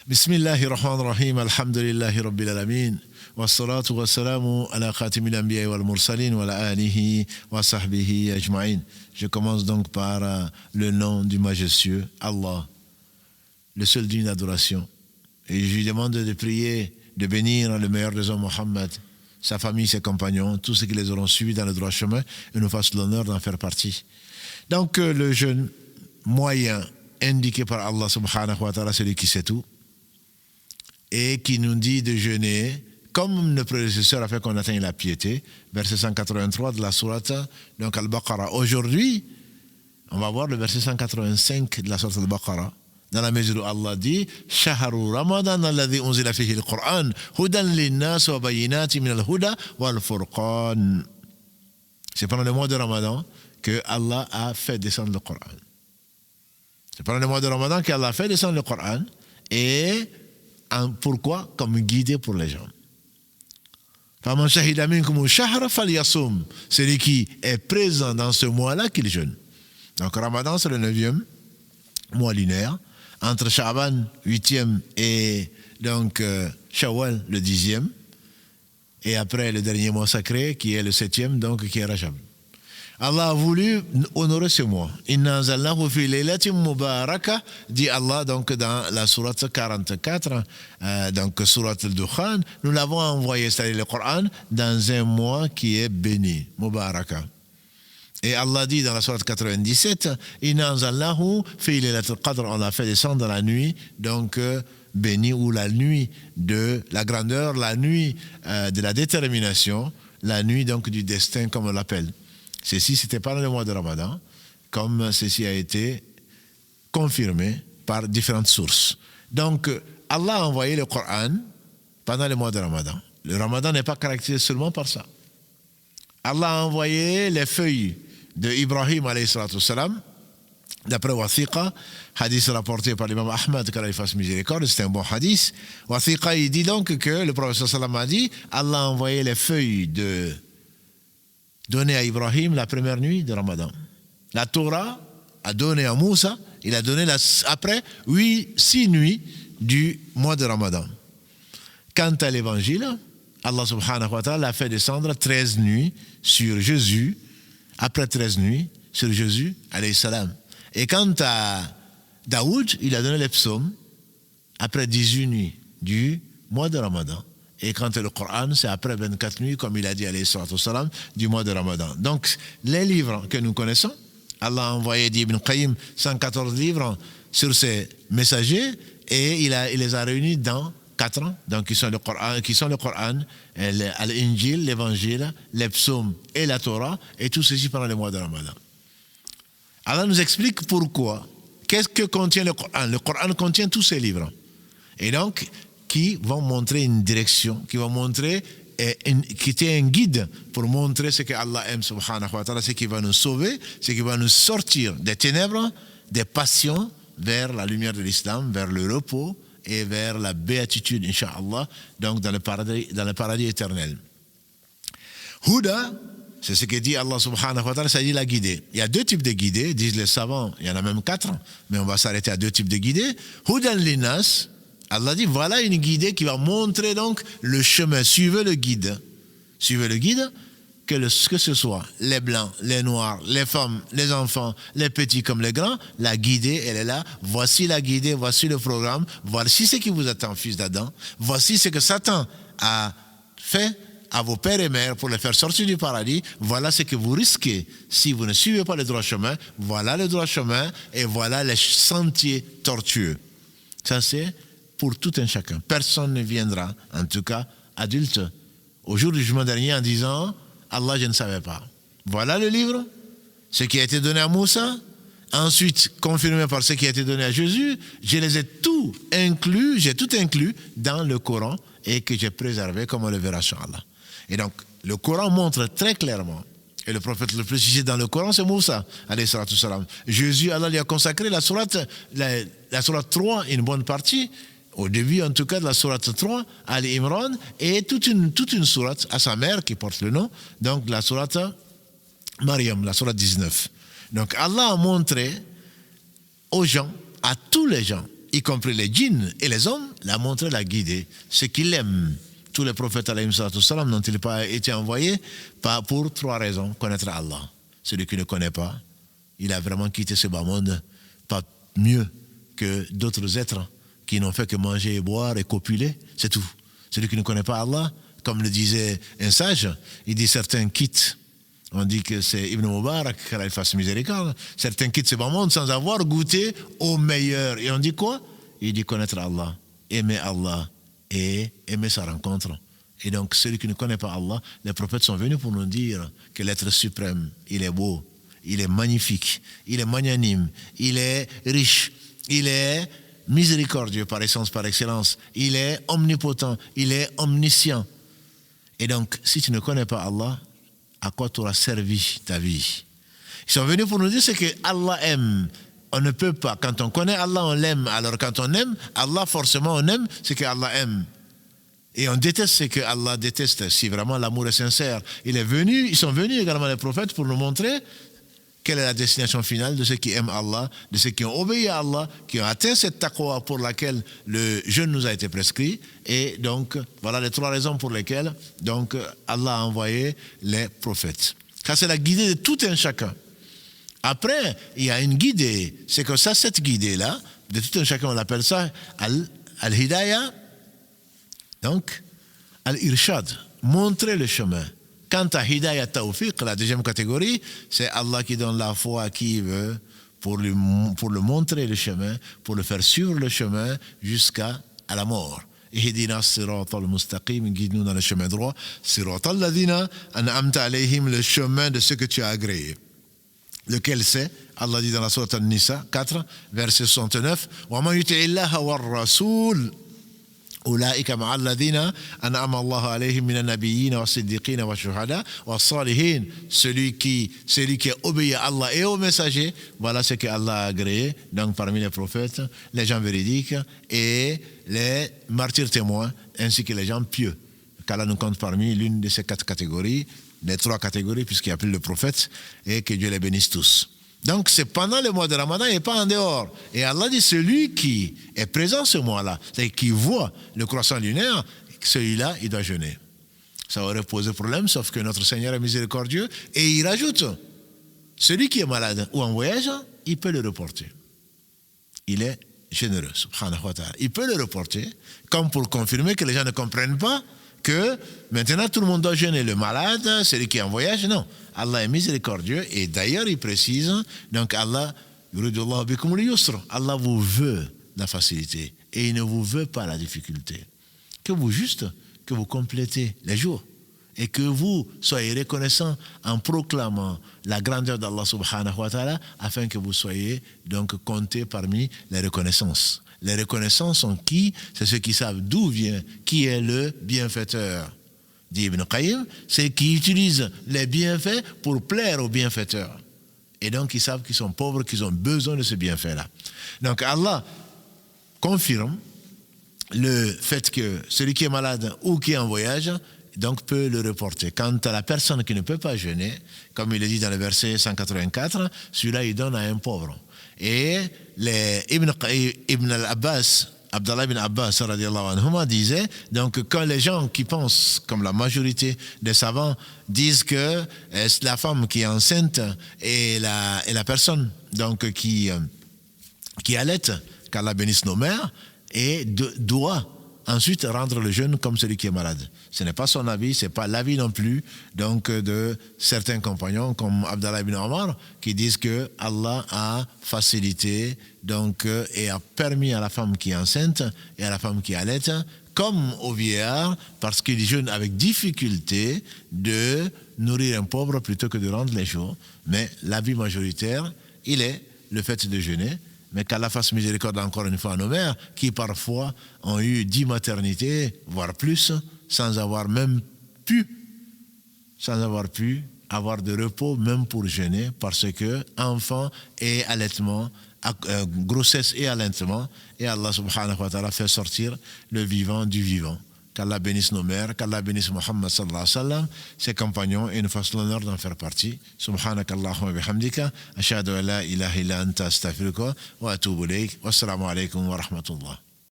بسم الله الرحمن الرحيم الحمد لله رب العالمين والصلاة والسلام على خاتم الأنبياء والمرسلين وعلى آله وصحبه أجمعين. Je commence donc par le nom du majestueux, Allah, le seul digne d'adoration. Et je lui demande de prier, de bénir le meilleur des hommes, Mohammed, sa famille, ses compagnons, tous ceux qui les auront suivis dans le droit chemin et nous fassent l'honneur d'en faire partie. Donc le jeûne moyen indiqué par Allah subhanahu wa ta'ala, celui qui sait tout, et qui nous dit de jeûner comme le prédécesseur a fait qu'on atteigne la piété, verset 183 de la sourate donc Al-Baqarah. Aujourd'hui, on va voir le verset 185 de la sourate Al-Baqarah, dans la mesure où Allah dit Shahru Ramadan alladhi unzila fihi al-Qur'an hudan lin-nas wa bayyinatin min al-huda wal-furqan. C'est pendant le mois de Ramadan que Allah a fait descendre le Coran. C'est pendant le mois de Ramadan qu'Allah a fait descendre le Coran. Et pourquoi? Comme guidé pour les gens. Celui qui est présent dans ce mois-là, qu'il jeûne. Donc Ramadan, c'est le 9e mois lunaire, entre Sha'ban, 8e, et donc Shawwal, le 10e, et après le dernier mois sacré, qui est le 7e, donc qui est Rajab. Allah a voulu honorer ce mois. Inna anzalnahu fi laylatin mubarakah, dit Allah donc dans la sourate 44, donc sourate al-Dukhan, nous l'avons envoyé, c'est-à-dire le Coran, dans un mois qui est béni, mubarakah. Et Allah dit dans la sourate 97, Inna anzalnahu fi laylatil qadr, on l'a fait descendre dans la nuit, donc béni, ou la nuit de la grandeur, la nuit de la détermination, la nuit donc du destin, comme on l'appelle. Ceci, c'était pas dans le mois de Ramadan, comme ceci a été confirmé par différentes sources. Donc, Allah a envoyé le Coran pendant le mois de Ramadan. Le Ramadan n'est pas caractérisé seulement par ça. Allah a envoyé les feuilles de Ibrahim, alayhi salatu salam, d'après Wathiqa, hadith rapporté par l'imam Ahmad, qu'Allah lui fasse miséricorde, c'est un bon hadith. Wathiqa, il dit donc que le prophète sallam a dit, Allah a envoyé les feuilles donné à Ibrahim la première nuit de Ramadan. La Torah a donné à Moussa, il a donné après 6 nuits du mois de Ramadan. Quant à l'évangile, Allah subhanahu wa ta'ala a fait descendre 13 nuits sur Jésus, après 13 nuits sur Jésus, alayhi salam. Et quant à Daoud, il a donné les psaumes après 18 nuits du mois de Ramadan. Et quant au Coran, c'est après 24 nuits, comme il a dit, alayhi salatu salam, du mois de Ramadan. Donc, les livres que nous connaissons, Allah a envoyé d'Ibn Qayyim 114 livres sur ses messagers, et il les a réunis dans 4 ans, donc qui sont le Coran, l'Injil, l'Évangile, les psaumes et la Torah, et tout ceci pendant le mois de Ramadan. Allah nous explique pourquoi. Qu'est-ce que contient le Coran? Le Coran contient tous ces livres. Et donc, qui vont montrer une direction, qui vont montrer, qui est un guide pour montrer ce que Allah aime, subhanahu wa ta'ala, ce qui va nous sauver, ce qui va nous sortir des ténèbres, des passions, vers la lumière de l'islam, vers le repos et vers la béatitude, incha'Allah, donc dans le paradis éternel. Huda, c'est ce que dit Allah subhanahu wa ta'ala, ça dit la guidée. Il y a 2 types de guidés, disent les savants, il y en a même 4, mais on va s'arrêter à 2 types de guidés. Hudan linnas, Allah dit, voilà une guidée qui va montrer donc le chemin. Suivez le guide. Suivez le guide, que ce soit les blancs, les noirs, les femmes, les enfants, les petits comme les grands, la guidée, elle est là. Voici la guidée, voici le programme, voici ce qui vous attend, fils d'Adam. Voici ce que Satan a fait à vos pères et mères pour les faire sortir du paradis. Voilà ce que vous risquez si vous ne suivez pas le droit chemin. Voilà le droit chemin et voilà les sentiers tortueux. Ça, c'est pour tout un chacun. Personne ne viendra, en tout cas adulte, au jour du jugement dernier en disant « Allah, je ne savais pas ». Voilà le livre, ce qui a été donné à Moussa, ensuite confirmé par ce qui a été donné à Jésus. Je les ai tout inclus, j'ai tout inclus dans le Coran et que j'ai préservé comme on le verra sur Allah. Et donc, le Coran montre très clairement, et le prophète le plus cité dans le Coran, c'est Moussa, alayhi salatu salam. Jésus, Allah lui a consacré la sourate 3, une bonne partie, au début en tout cas de la sourate 3, Ali Imran, et toute une sourate à sa mère qui porte le nom, donc la sourate Maryam, la sourate 19. Donc Allah a montré aux gens, à tous les gens, y compris les djinns et les hommes, l'a montré, l'a guidé. Ce qu'il aime, tous les prophètes alayhim salam n'ont ils pas été envoyés pour 3 raisons. Connaître Allah. Celui qui ne connaît pas, il a vraiment quitté ce bas monde, pas mieux que d'autres êtres qui n'ont fait que manger et boire et copuler, c'est tout. Celui qui ne connaît pas Allah, comme le disait un sage, il dit certains quittent. On dit que c'est Ibn Mubarak, qu'Allah fasse miséricorde. Certains quittent ce bas monde sans avoir goûté au meilleur. Et on dit quoi? Il dit connaître Allah, aimer Allah et aimer sa rencontre. Et donc, celui qui ne connaît pas Allah, les prophètes sont venus pour nous dire que l'être suprême, il est beau, il est magnifique, il est magnanime, il est riche, il est miséricordieux par essence, par excellence, il est omnipotent, il est omniscient. Et donc, si tu ne connais pas Allah, à quoi t'aura servi ta vie? Ils sont venus pour nous dire ce que Allah aime. On ne peut pas. Quand on connaît Allah, on l'aime. Alors quand on aime Allah, forcément on aime ce que Allah aime. Et on déteste ce que Allah déteste, si vraiment l'amour est sincère. Ils sont venus également les prophètes pour nous montrer quelle est la destination finale de ceux qui aiment Allah, de ceux qui ont obéi à Allah, qui ont atteint cette taqwa pour laquelle le jeûne nous a été prescrit. Et donc, voilà les 3 raisons pour lesquelles donc, Allah a envoyé les prophètes. Car c'est la guidée de tout un chacun. Après, il y a une guidée. C'est que ça, cette guidée-là, de tout un chacun, on appelle ça al-hidayah, donc al-irshad, montrer le chemin. Quant à hidayah tawfiq, la deuxième catégorie, c'est Allah qui donne la foi à qui il veut pour le montrer le chemin, pour le faire suivre le chemin jusqu'à la mort. Ihdina siratal mustaqim, guide-nous dans le chemin droit. Siratal ladina an'amta alayhim, le chemin de ce que tu as agréé. Lequel c'est? Allah dit dans la sourate An-Nisa 4, verset 69, wa man yuti'illaha war rasoul أولئك مع الذين أنعم الله عليهم من النبيين والصديقين والشهداء والصالحين. Celui qui obéit à Allah et aux messagers, voilà ce que Allah a agréé. Donc parmi les prophètes, les gens véridiques et les martyrs témoins, ainsi que les gens pieux. Qu'Allah nous compte parmi l'une de ces 4 catégories, les 3 catégories, puisqu'il y a plus de prophètes, et que Dieu les bénisse tous. Donc c'est pendant le mois de Ramadan et pas en dehors. Et Allah dit celui qui est présent ce mois-là, c'est-à-dire qui voit le croissant lunaire, celui-là, il doit jeûner. Ça aurait posé problème, sauf que notre Seigneur est miséricordieux. Et il rajoute, celui qui est malade ou en voyage, il peut le reporter. Il est généreux, subhanahu wa ta'ala. Il peut le reporter, comme pour confirmer que les gens ne comprennent pas que maintenant tout le monde doit jeûner. Le malade, celui qui est en voyage, non. Allah est miséricordieux et d'ailleurs il précise, donc Allah vous veut la facilité et il ne vous veut pas la difficulté. Que vous complétez les jours et que vous soyez reconnaissants en proclamant la grandeur d'Allah subhanahu wa ta'ala afin que vous soyez donc comptés parmi les reconnaissances. Les reconnaissants sont qui? C'est ceux qui savent d'où vient, qui est le bienfaiteur. Dit Ibn Qayyim, c'est qui utilisent les bienfaits pour plaire aux bienfaiteurs. Et donc ils savent qu'ils sont pauvres, qu'ils ont besoin de ce bienfait-là. Donc Allah confirme le fait que celui qui est malade ou qui est en voyage, donc peut le reporter. Quant à la personne qui ne peut pas jeûner, comme il est dit dans le verset 184, celui-là il donne à un pauvre. Et Ibn al-Abbas, Abdallah ibn Abbas radiallahu anhuma disait, donc quand les gens qui pensent, comme la majorité des savants, disent que la femme qui est enceinte et la personne donc qui allaite, qu'Allah bénisse nos mères, et doit ensuite rendre le jeûne comme celui qui est malade. Ce n'est pas son avis, ce n'est pas l'avis non plus donc de certains compagnons comme Abdallah ibn Omar qui disent que Allah a facilité donc, et a permis à la femme qui est enceinte et à la femme qui allaite comme au vieillard parce qu'il jeûne avec difficulté de nourrir un pauvre plutôt que de rendre les jours. Mais l'avis majoritaire, il est le fait de jeûner. Mais qu'Allah fasse miséricorde encore une fois à nos mères qui parfois ont eu 10 maternités, voire plus, sans avoir pu avoir de repos même pour jeûner parce que enfant et allaitement, grossesse et allaitement, et Allah subhanahu wa ta'ala fait sortir le vivant du vivant. qu'Allah bénisse nos mères, qu'Allah bénisse Muhammad sallallahu alayhi wa sallam, ses compagnons, et nous fasse l'honneur d'en faire partie. Subhanakallahumma bihamdika, ashhadu an la ilaha illa anta astaghfiruka wa atubu ilayk. Wassalamu alaikum wa rahmatullah.